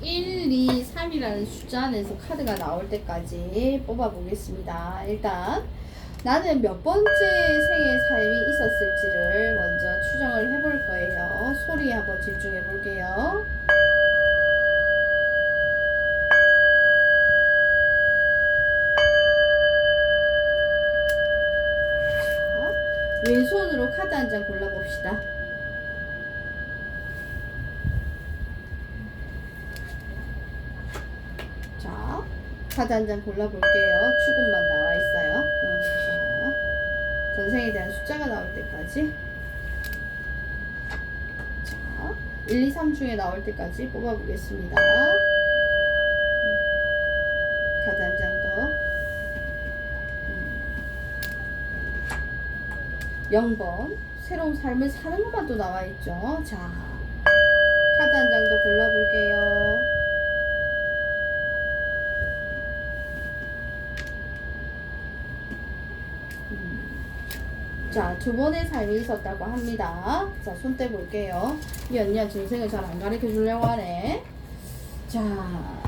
1, 2, 3이라는 숫자 안에서 카드가 나올 때까지 뽑아보겠습니다. 일단 나는 몇 번째 생의 삶이 있었을지를 먼저 추정을 해볼 거예요. 소리에 한번 집중해 볼게요. 자, 왼손으로 카드 한 장 골라봅시다. 자, 카드 한 장 골라볼게요. 추금만 나와 있어요. 자, 전생에 대한 숫자가 나올 때까지. 자, 1, 2, 3 중에 나올 때까지 뽑아보겠습니다. 카드 한 장 더. 0번. 새로운 삶을 사는 것만 또 나와 있죠. 자, 카드 한 장 더 골라볼게요. 자, 두 번의 삶이 있었다고 합니다. 자, 손 떼볼게요. 이 언니야 전생을 잘 안 가르쳐 주려고 하네. 자,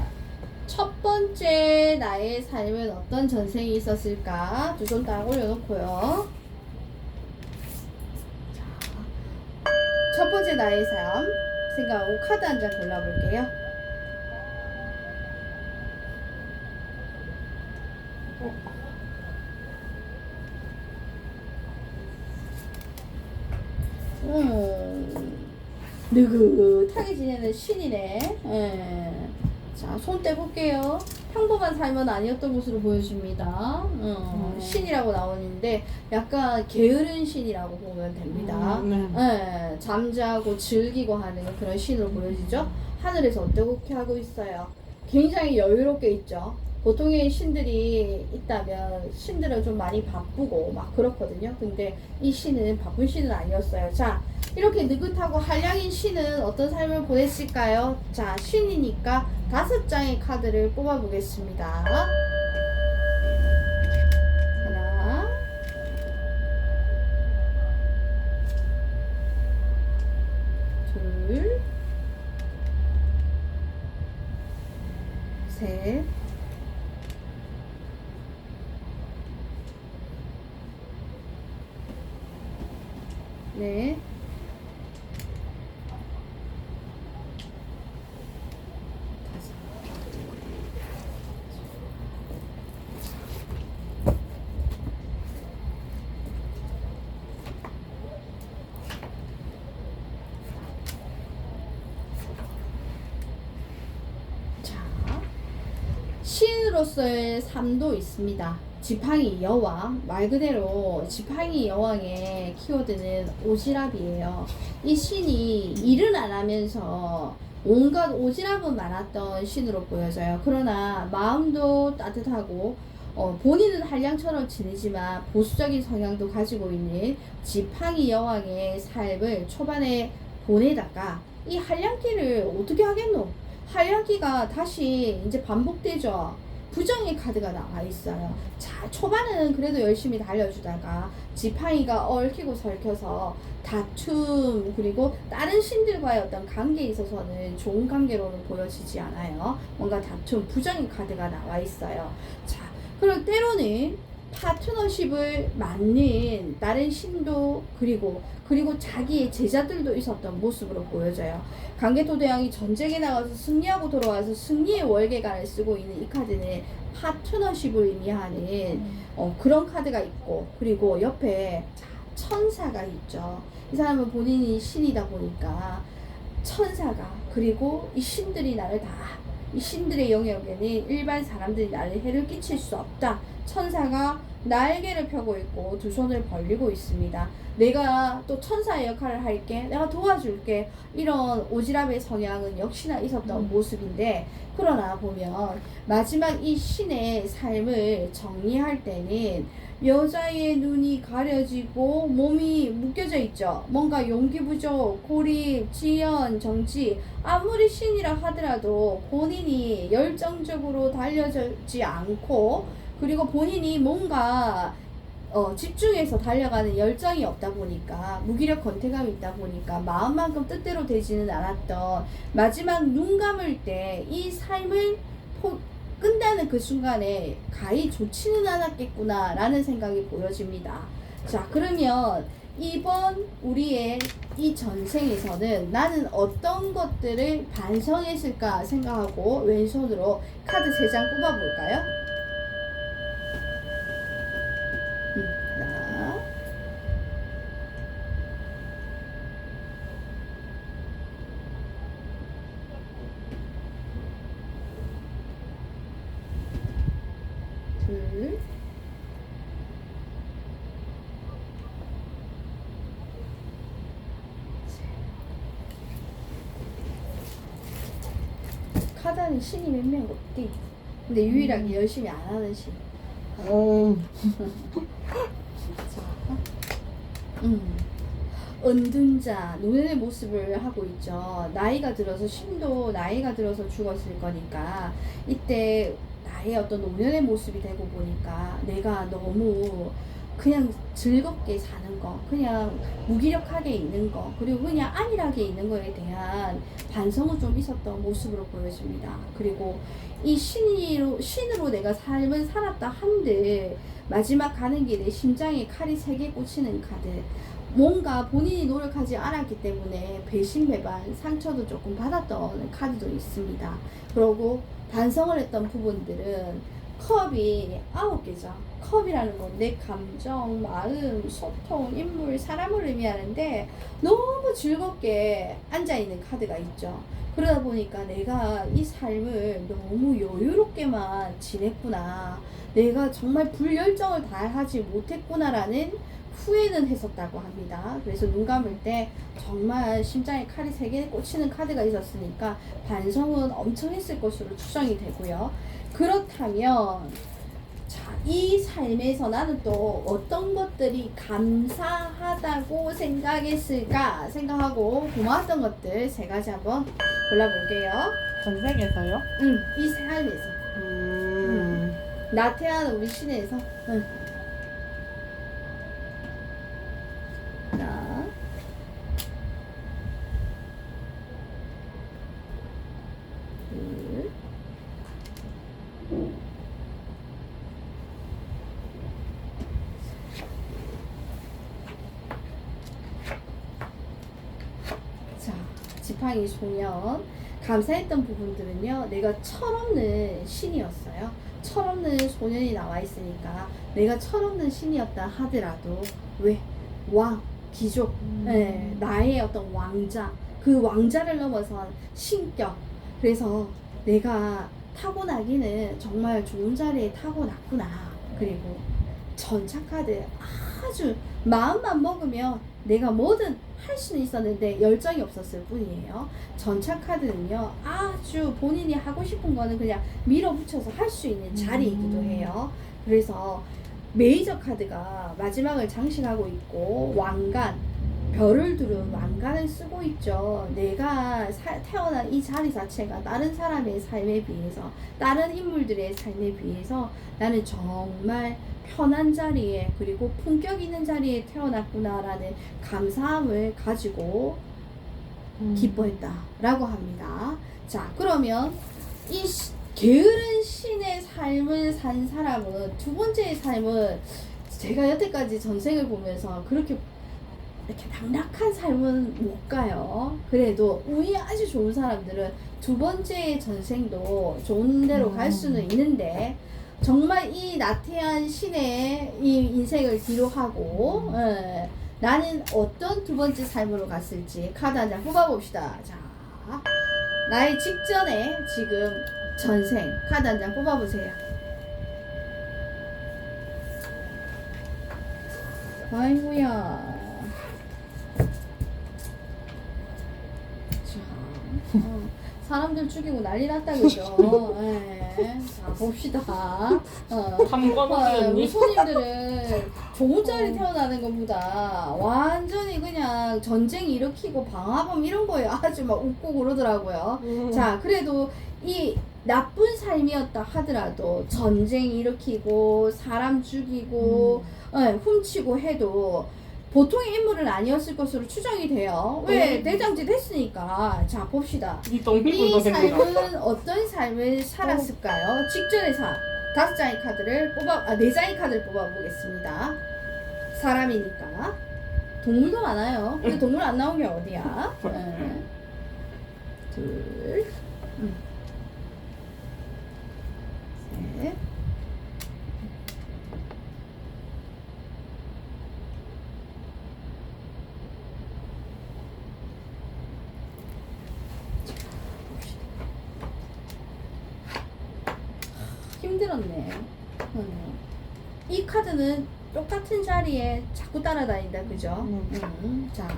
첫 번째 나의 삶은 어떤 전생이 있었을까? 두 손 딱 올려놓고요. 자, 첫 번째 나의 삶 생각하고 카드 한 장 골라볼게요. 느긋하게 지내는 신이네. 예. 자, 손 떼볼게요. 평범한 삶은 아니었던 것으로 보여집니다. 신이라고 나오는데 약간 게으른 신이라고 보면 됩니다. 예, 잠자고 즐기고 하는 그런 신으로 보여지죠. 하늘에서 어떻게 하고 있어요? 굉장히 여유롭게 있죠. 보통의 신들이 있다면 신들은 좀 많이 바쁘고 막 그렇거든요. 근데 이 신은 바쁜 신은 아니었어요. 자, 이렇게 느긋하고 한량인 신은 어떤 삶을 보냈을까요? 자, 신이니까 5장의 카드를 뽑아보겠습니다. 하나, 둘, 셋, 넷, 신으로서의 삶도 있습니다. 지팡이 여왕, 말 그대로 지팡이 여왕의 키워드는 오지랖이에요. 이 신이 일은 안 하면서 온갖 오지랖은 많았던 신으로 보여져요. 그러나 마음도 따뜻하고 본인은 한량처럼 지내지만 보수적인 성향도 가지고 있는 지팡이 여왕의 삶을 초반에 보내다가 이 한량기를 어떻게 하겠노? 한량기가 다시 이제 반복되죠. 부정의 카드가 나와 있어요. 자, 초반에는 그래도 열심히 달려주다가 지팡이가 얽히고 설켜서 다툼 그리고 다른 신들과의 어떤 관계에 있어서는 좋은 관계로는 보여지지 않아요. 뭔가 다툼, 부정의 카드가 나와 있어요. 자, 그리고 때로는 파트너십을 맡는 다른 신도 그리고 자기의 제자들도 있었던 모습으로 보여져요. 강개토대왕이 전쟁에 나가서 승리하고 돌아와서 승리의 월계관을 쓰고 있는 이 카드는 파트너십을 의미하는 그런 카드가 있고, 그리고 옆에 천사가 있죠. 이 사람은 본인이 신이다 보니까 천사가, 그리고 이 신들이 나를 이 신들의 영역에는 일반 사람들이 나를 해를 끼칠 수 없다. 천사가 날개를 펴고 있고 두 손을 벌리고 있습니다. 내가 또 천사의 역할을 할게, 내가 도와줄게, 이런 오지랖의 성향은 역시나 있었던 모습인데, 그러나 보면 마지막 이 신의 삶을 정리할 때는 여자의 눈이 가려지고 몸이 묶여져 있죠. 뭔가 용기 부족, 고립, 지연, 정치, 아무리 신이라 하더라도 본인이 열정적으로 달려지지 않고, 그리고 본인이 뭔가 집중해서 달려가는 열정이 없다 보니까 무기력 권태감이 있다 보니까 마음만큼 뜻대로 되지는 않았던 마지막 눈 감을 때 이 삶을 끝나는 그 순간에 가히 좋지는 않았겠구나 라는 생각이 보여집니다. 자, 그러면 이번 우리의 이 전생에서는 나는 어떤 것들을 반성했을까 생각하고 왼손으로 카드 3장 뽑아볼까요? 하나, 둘, 카드 안에 신이 몇 명 없디? 근데 유일하게 열심히 안 하는 신. 자, 은둔자, 노년의 모습을 하고 있죠. 나이가 들어서 신도 나이가 들어서 죽었을 거니까 이때 나의 어떤 노년의 모습이 되고 보니까 내가 너무 그냥 즐겁게 사는 거, 그냥 무기력하게 있는 거, 그리고 그냥 안일하게 있는 거에 대한 반성은 좀 있었던 모습으로 보여집니다. 그리고 이 신으로 내가 삶을 살았다 한들 마지막 가는 길에 심장에 칼이 3개 꽂히는 카드. 뭔가 본인이 노력하지 않았기 때문에 배신배반, 상처도 조금 받았던 카드도 있습니다. 그리고 반성을 했던 부분들은 컵이 9개죠. 컵이라는 건 내 감정, 마음, 소통, 인물, 사람을 의미하는데 너무 즐겁게 앉아있는 카드가 있죠. 그러다 보니까 내가 이 삶을 너무 여유롭게만 지냈구나. 내가 정말 불열정을 다하지 못했구나라는 후회는 했었다고 합니다. 그래서 눈 감을 때 정말 심장에 칼이 3개 꽂히는 카드가 있었으니까 반성은 엄청 했을 것으로 추정이 되고요. 그렇다면 자, 이 삶에서 나는 또 어떤 것들이 감사하다고 생각했을까 생각하고 고마웠던 것들 3가지 한번 골라볼게요. 전생에서요? 이 삶에서 나 태어난 우리 시내에서 하나, 둘, 자, 지팡이 소년. 감사했던 부분들은요, 내가 철없는 신이었어요. 철없는 소년이 나와 있으니까 내가 철없는 신이었다 하더라도 왜? 왕, 귀족, 네, 나의 어떤 왕자, 그 왕자를 넘어선 신격. 그래서 내가 타고나기는 정말 좋은 자리에 타고났구나. 그리고 전차 카드 아주 마음만 먹으면 내가 뭐든 할 수는 있었는데 열정이 없었을 뿐이에요. 전차 카드는요, 아주 본인이 하고 싶은 거는 그냥 밀어붙여서 할 수 있는 자리이기도 해요. 그래서 메이저 카드가 마지막을 장식하고 있고 왕관, 별을 두른 왕관을 쓰고 있죠. 내가 태어난 이 자리 자체가 다른 사람의 삶에 비해서, 다른 인물들의 삶에 비해서 나는 정말 편한 자리에, 그리고 품격 있는 자리에 태어났구나라는 감사함을 가지고 기뻐했다라고 합니다. 자, 그러면 이 게으른 신의 삶을 산 사람은 두 번째의 삶은 제가 여태까지 전생을 보면서 그렇게 이렇게 낙락한 삶은 못 가요. 그래도 운이 아주 좋은 사람들은 두 번째 전생도 좋은 데로 갈 수는 있는데, 정말 이 나태한 신의 이 인생을 기록하고 나는 어떤 두 번째 삶으로 갔을지 카드 한 장 뽑아봅시다. 자, 나의 직전에 지금 전생 카드 한 장 뽑아보세요. 아이고야. 자, 사람들 죽이고 난리 났다 그죠? 네. 자, 봅시다. 담궈놓기 우리 손님들은 좋은 자리 태어나는 것보다 완전히 그냥 전쟁 일으키고 방화범 이런 거에 아주 막 웃고 그러더라고요. 자, 그래도 이 나쁜 삶이었다 하더라도 전쟁 일으키고 사람 죽이고 훔치고 해도 보통의 인물은 아니었을 것으로 추정이 돼요. 왜? 대장짓 했으니까. 자, 봅시다. 이 이 동필도 삶은 어떤 삶을 살았을까요? 직전의 삶. 5장의 카드를 뽑아, 4장의 카드를 뽑아보겠습니다. 사람이니까. 동물도 많아요. 근데 동물 안 나온 게 어디야? 둘, 셋. 힘들었네. 이 카드는 똑같은 자리에 자꾸 따라다닌다, 그죠? 자,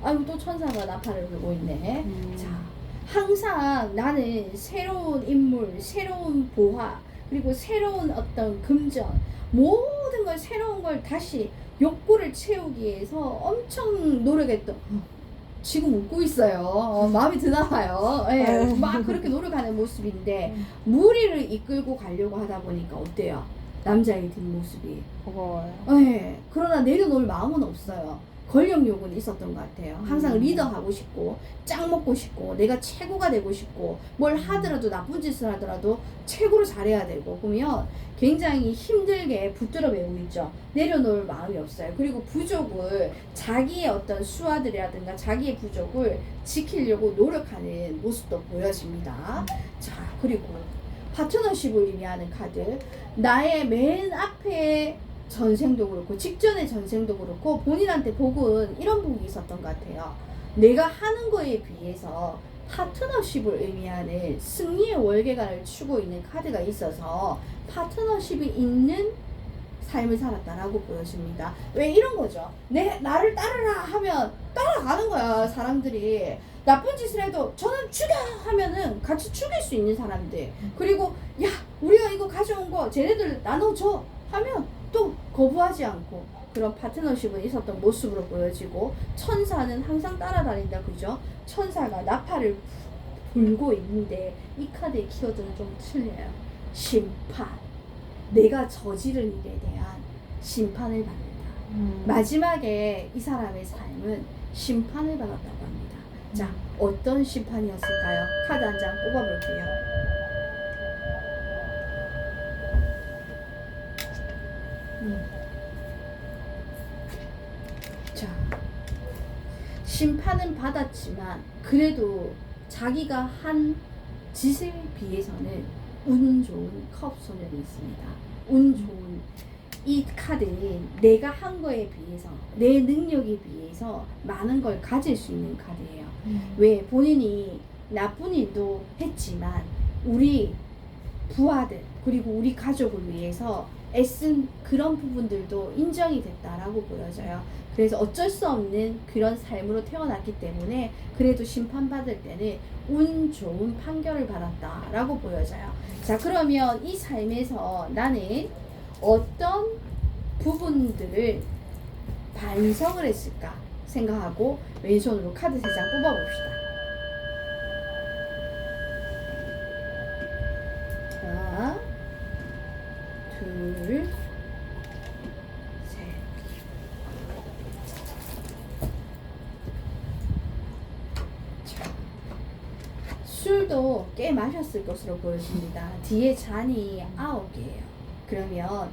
아이고 또 천사가 나팔을 불고 있네. 자, 항상 나는 새로운 인물, 새로운 보화, 그리고 새로운 어떤 금전, 모든 걸 새로운 걸 다시 욕구를 채우기 위해서 엄청 노력했던. 지금 웃고 있어요. 마음이 드나 봐요. 예, 막 그렇게 노력하는 모습인데 무리를 이끌고 가려고 하다 보니까 어때요? 남자의 뒷모습이. 버거워요. 예, 그러나 내려놓을 마음은 없어요. 권력욕은 있었던 것 같아요. 항상 리더하고 싶고 짱 먹고 싶고 내가 최고가 되고 싶고 뭘 하더라도 나쁜 짓을 하더라도 최고로 잘해야 되고 그러면 굉장히 힘들게 붙들어 매고 있죠. 내려놓을 마음이 없어요. 그리고 부족을 자기의 어떤 수하들이라든가 자기의 부족을 지키려고 노력하는 모습도 보여집니다. 자, 그리고 파트너십을 의미하는 카드. 나의 맨 앞에 전생도 그렇고 직전의 전생도 그렇고 본인한테 복은 이런 복이 있었던 것 같아요. 내가 하는 거에 비해서 파트너십을 의미하는 승리의 월계관을 추고 있는 카드가 있어서 파트너십이 있는 삶을 살았다라고 보여집니다. 왜 이런 거죠? 나를 따르라 하면 따라가는 거야. 사람들이 나쁜 짓을 해도 저는 죽여 하면은 같이 죽일 수 있는 사람들. 그리고 야 우리가 이거 가져온 거 쟤네들 나눠줘 하면 또 거부하지 않고 그런 파트너십은 있었던 모습으로 보여지고 천사는 항상 따라다닌다, 그죠? 천사가 나팔을 불고 있는데 이 카드의 키워드는 좀 틀려요. 심판. 내가 저지른 일에 대한 심판을 받는다. 마지막에 이 사람의 삶은 심판을 받았다고 합니다. 자, 어떤 심판이었을까요? 카드 한 장 뽑아볼게요. 자, 심판은 받았지만 그래도 자기가 한 짓에 비해서는 운 좋은 컵 소년이 있습니다. 운 좋은 이 카드는 내가 한 거에 비해서 내 능력에 비해서 많은 걸 가질 수 있는 카드예요. 왜? 본인이 나쁜 일도 했지만 우리 부하들 그리고 우리 가족을 위해서 애쓴 그런 부분들도 인정이 됐다라고 보여져요. 그래서 어쩔 수 없는 그런 삶으로 태어났기 때문에 그래도 심판받을 때는 운 좋은 판결을 받았다라고 보여져요. 자, 그러면 이 삶에서 나는 어떤 부분들을 반성을 했을까 생각하고 왼손으로 카드 3장 뽑아봅시다. 하나, 둘, 셋. 자, 술도 꽤 마셨을 것으로 보여집니다. 뒤에 잔이 9개예요. 그러면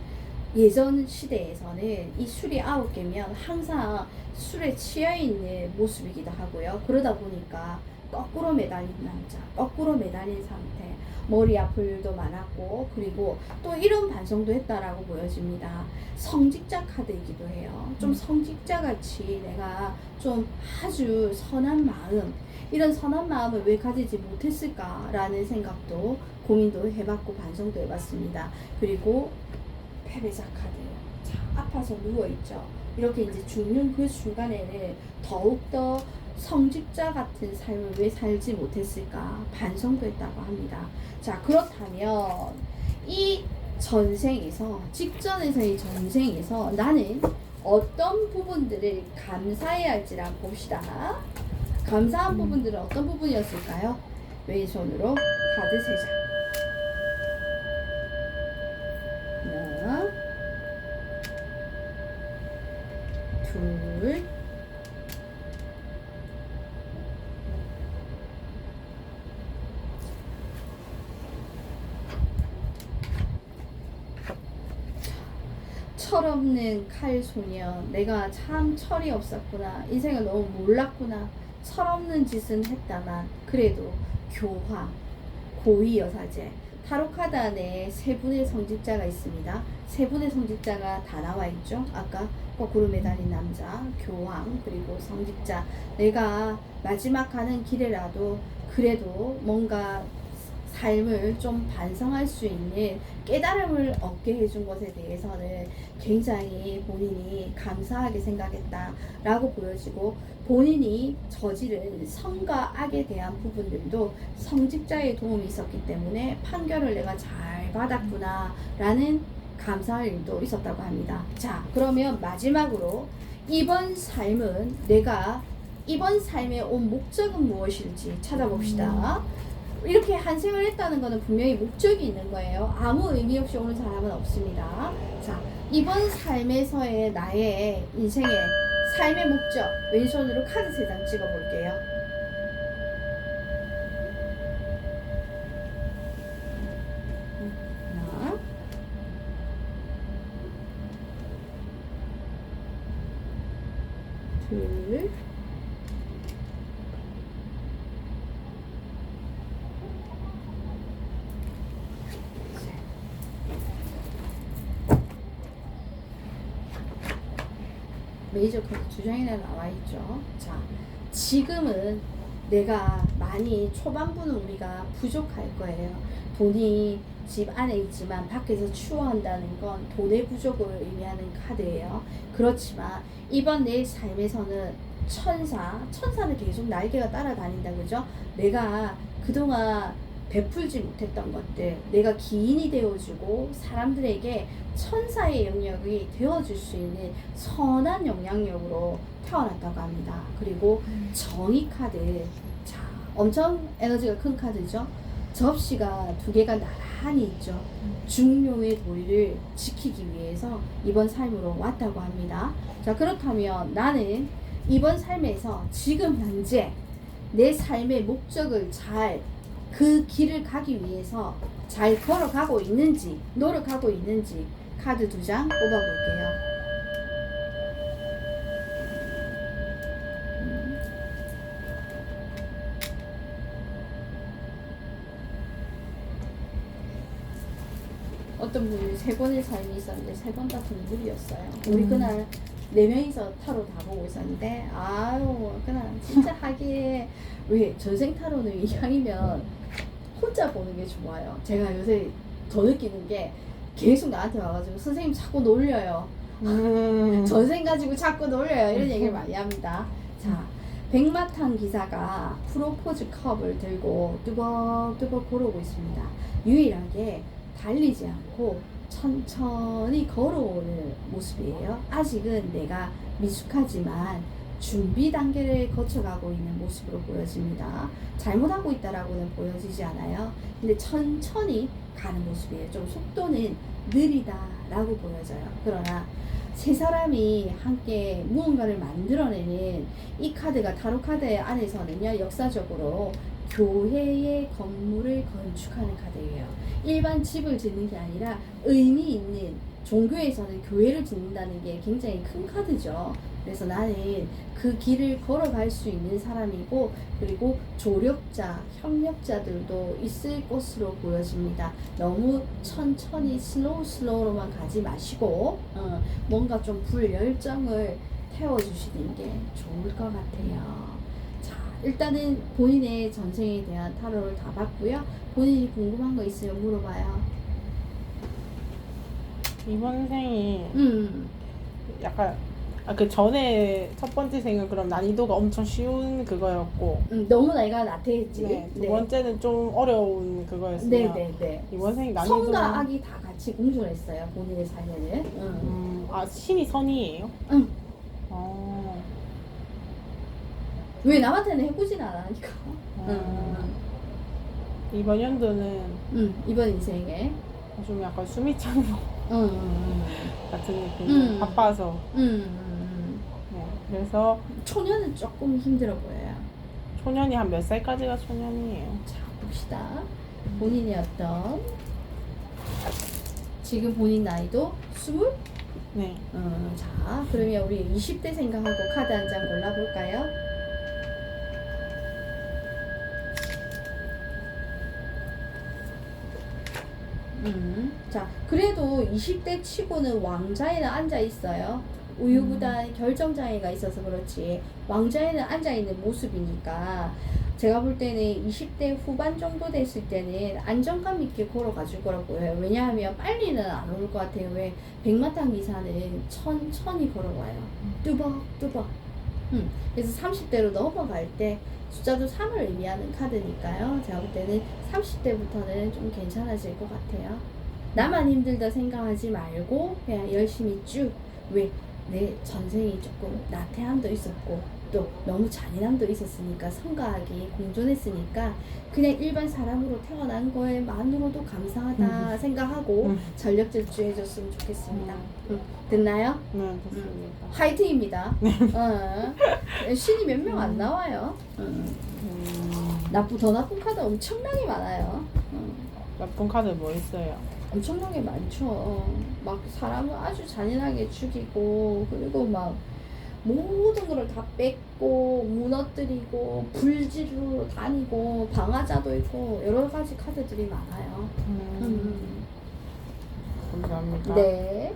예전 시대에서는 이 술이 9개면 항상 술에 취해있는 모습이기도 하고요. 그러다 보니까 거꾸로 매달린 남자, 거꾸로 매달린 상태, 머리 아플 일도 많았고 그리고 또 이런 반성도 했다라고 보여집니다. 성직자 카드이기도 해요. 좀 성직자같이 내가 좀 아주 선한 마음, 이런 선한 마음을 왜 가지지 못했을까라는 생각도 고민도 해봤고 반성도 해봤습니다. 그리고 패배자 카드예요. 자, 아파서 누워있죠. 이렇게 이제 죽는 그 순간에는 더욱더 성직자 같은 삶을 왜 살지 못했을까 반성도 했다고 합니다. 자, 그렇다면 이 전생에서 직전에서의 전생에서 나는 어떤 부분들을 감사해야 할지를 한번 봅시다. 감사한 부분들은 어떤 부분이었을까요? 왼손으로 카드 3장. 둘, 철없는 칼 소녀. 내가 참 철이 없었구나. 인생을 너무 몰랐구나. 철없는 짓은 했다만 그래도 교황, 고위 여사제. 타로 카드 안에 세 분의 성직자가 있습니다. 세 분의 성직자가 다 나와 있죠. 아까 거꾸로 매달린 남자, 교황, 그리고 성직자. 내가 마지막 가는 길에라도 그래도 뭔가 삶을 좀 반성할 수 있는 깨달음을 얻게 해준 것에 대해서는 굉장히 본인이 감사하게 생각했다라고 보여지고, 본인이 저지른 선과 악에 대한 부분들도 성직자의 도움이 있었기 때문에 판결을 내가 잘 받았구나 라는 감사할 일도 있었다고 합니다. 자, 그러면 마지막으로 이번 삶은 내가 이번 삶에 온 목적은 무엇일지 찾아봅시다. 이렇게 한 생을 했다는 것은 분명히 목적이 있는 거예요. 아무 의미 없이 오는 사람은 없습니다. 자, 이번 삶에서의 나의 인생의 삶의 목적, 왼손으로 카드 3장 찍어 볼게요. 하나, 둘, 메이저 카드 2장이나 나와 있죠. 자, 지금은 내가 많이 초반부는 우리가 부족할 거예요. 돈이 집 안에 있지만 밖에서 추워한다는 건 돈의 부족을 의미하는 카드예요. 그렇지만 이번 내 삶에서는 천사는 계속 날개가 따라다닌다, 그죠? 내가 그동안 베풀지 못했던 것들, 내가 기인이 되어주고 사람들에게 천사의 영역이 되어줄 수 있는 선한 영향력으로 태어났다고 합니다. 그리고 정의 카드, 자, 엄청 에너지가 큰 카드죠. 접시가 2개가 나란히 있죠. 중용의 도리를 지키기 위해서 이번 삶으로 왔다고 합니다. 자, 그렇다면 나는 이번 삶에서 지금 현재 내 삶의 목적을 그 길을 가기 위해서 잘 걸어가고 있는지, 노력하고 있는지 카드 2장 뽑아볼게요. 어떤 분이 3번의 삶이 있었는데 3번 다 동물이었어요. 우리 그날 4명이서 타로 다 보고 있었는데, 아유, 그날 진짜 하기에, 왜 전생 타로는 이왕이면 혼자 보는 게 좋아요. 제가 요새 더 느끼는 게 계속 나한테 와가지고 선생님 자꾸 놀려요. 전생 가지고 자꾸 놀려요. 이런 얘기를 많이 합니다. 자, 백마탄 기사가 프로포즈 컵을 들고 뚜벅뚜벅 걸어오고 있습니다. 유일하게 달리지 않고 천천히 걸어오는 모습이에요. 아직은 내가 미숙하지만 준비 단계를 거쳐가고 있는 모습으로 보여집니다. 잘못하고 있다라고는 보여지지 않아요. 근데 천천히 가는 모습이에요. 좀 속도는 느리다라고 보여져요. 그러나 세 사람이 함께 무언가를 만들어내는 이 카드가 타로 카드 안에서는요, 역사적으로 교회의 건물을 건축하는 카드예요. 일반 집을 짓는 게 아니라 의미 있는, 종교에서는 교회를 짓는다는 게 굉장히 큰 카드죠. 그래서 나는 그 길을 걸어갈 수 있는 사람이고, 그리고 조력자, 협력자들도 있을 것으로 보여집니다. 너무 천천히 슬로우로만 가지 마시고 뭔가 좀 불열정을 태워주시는 게 좋을 것 같아요. 자, 일단은 본인의 전생에 대한 타로를 다 봤고요. 본인이 궁금한 거 있으면 물어봐요. 이번 생이 약간 그 전에 첫 번째 생은 그럼 난이도가 엄청 쉬운 그거였고, 너무 나이가 나태했지. 네, 두 번째는 좀 어려운 그거였어요. 네네네. 이번 생이 난이도 선과 악이 다 같이 공존했어요. 본인의 삶에는. 아, 신이 선이에요? 응. 왜 남한테는 해보진 않으니까. 이번 연도는 이번 인생에 좀 약간 숨이 차는 것 같은 느낌. 바빠서. 네. 그래서 초년은 조금 힘들어 보여요. 초년이 한 몇 살까지가 초년이에요? 자, 봅시다. 본인의 어떤 지금 본인 나이도 20? 네. 자, 그러면 우리 20대 생각하고 카드 한 장 골라볼까요? 자, 그래도 20대 치고는 왕자에는 앉아 있어요. 우유부단 결정장애가 있어서 그렇지 왕자에는 앉아 있는 모습이니까 제가 볼 때는 20대 후반 정도 됐을 때는 안정감 있게 걸어가줄 거라고 보여요. 왜냐하면 빨리는 안 올 것 같아요. 왜 백마탄 기사는 천천히 걸어와요. 뚜벅뚜벅. 그래서 30대로 넘어갈 때 숫자도 3을 의미하는 카드니까요. 제가 볼 때는 30대부터는 좀 괜찮아질 것 같아요. 나만 힘들다 생각하지 말고 그냥 열심히 쭉. 왜? 내 전생이 조금 나태함도 있었고 또 너무 잔인함도 있었으니까 성가하기 공존했으니까 그냥 일반 사람으로 태어난 거에만으로도 감사하다 생각하고 전력 질주해줬으면 좋겠습니다. 됐나요? 네, 좋습니다. 화이팅입니다. 신이 몇 명 안 나와요. 더 나쁜 카드 엄청나게 많아요. 나쁜 카드 뭐 있어요? 엄청나게 많죠. 막 사람을 아주 잔인하게 죽이고 그리고 막 모든 걸 다 뺏고 무너뜨리고 불지르러 다니고 방아자도 있고 여러 가지 카드들이 많아요. 감사합니다. 네.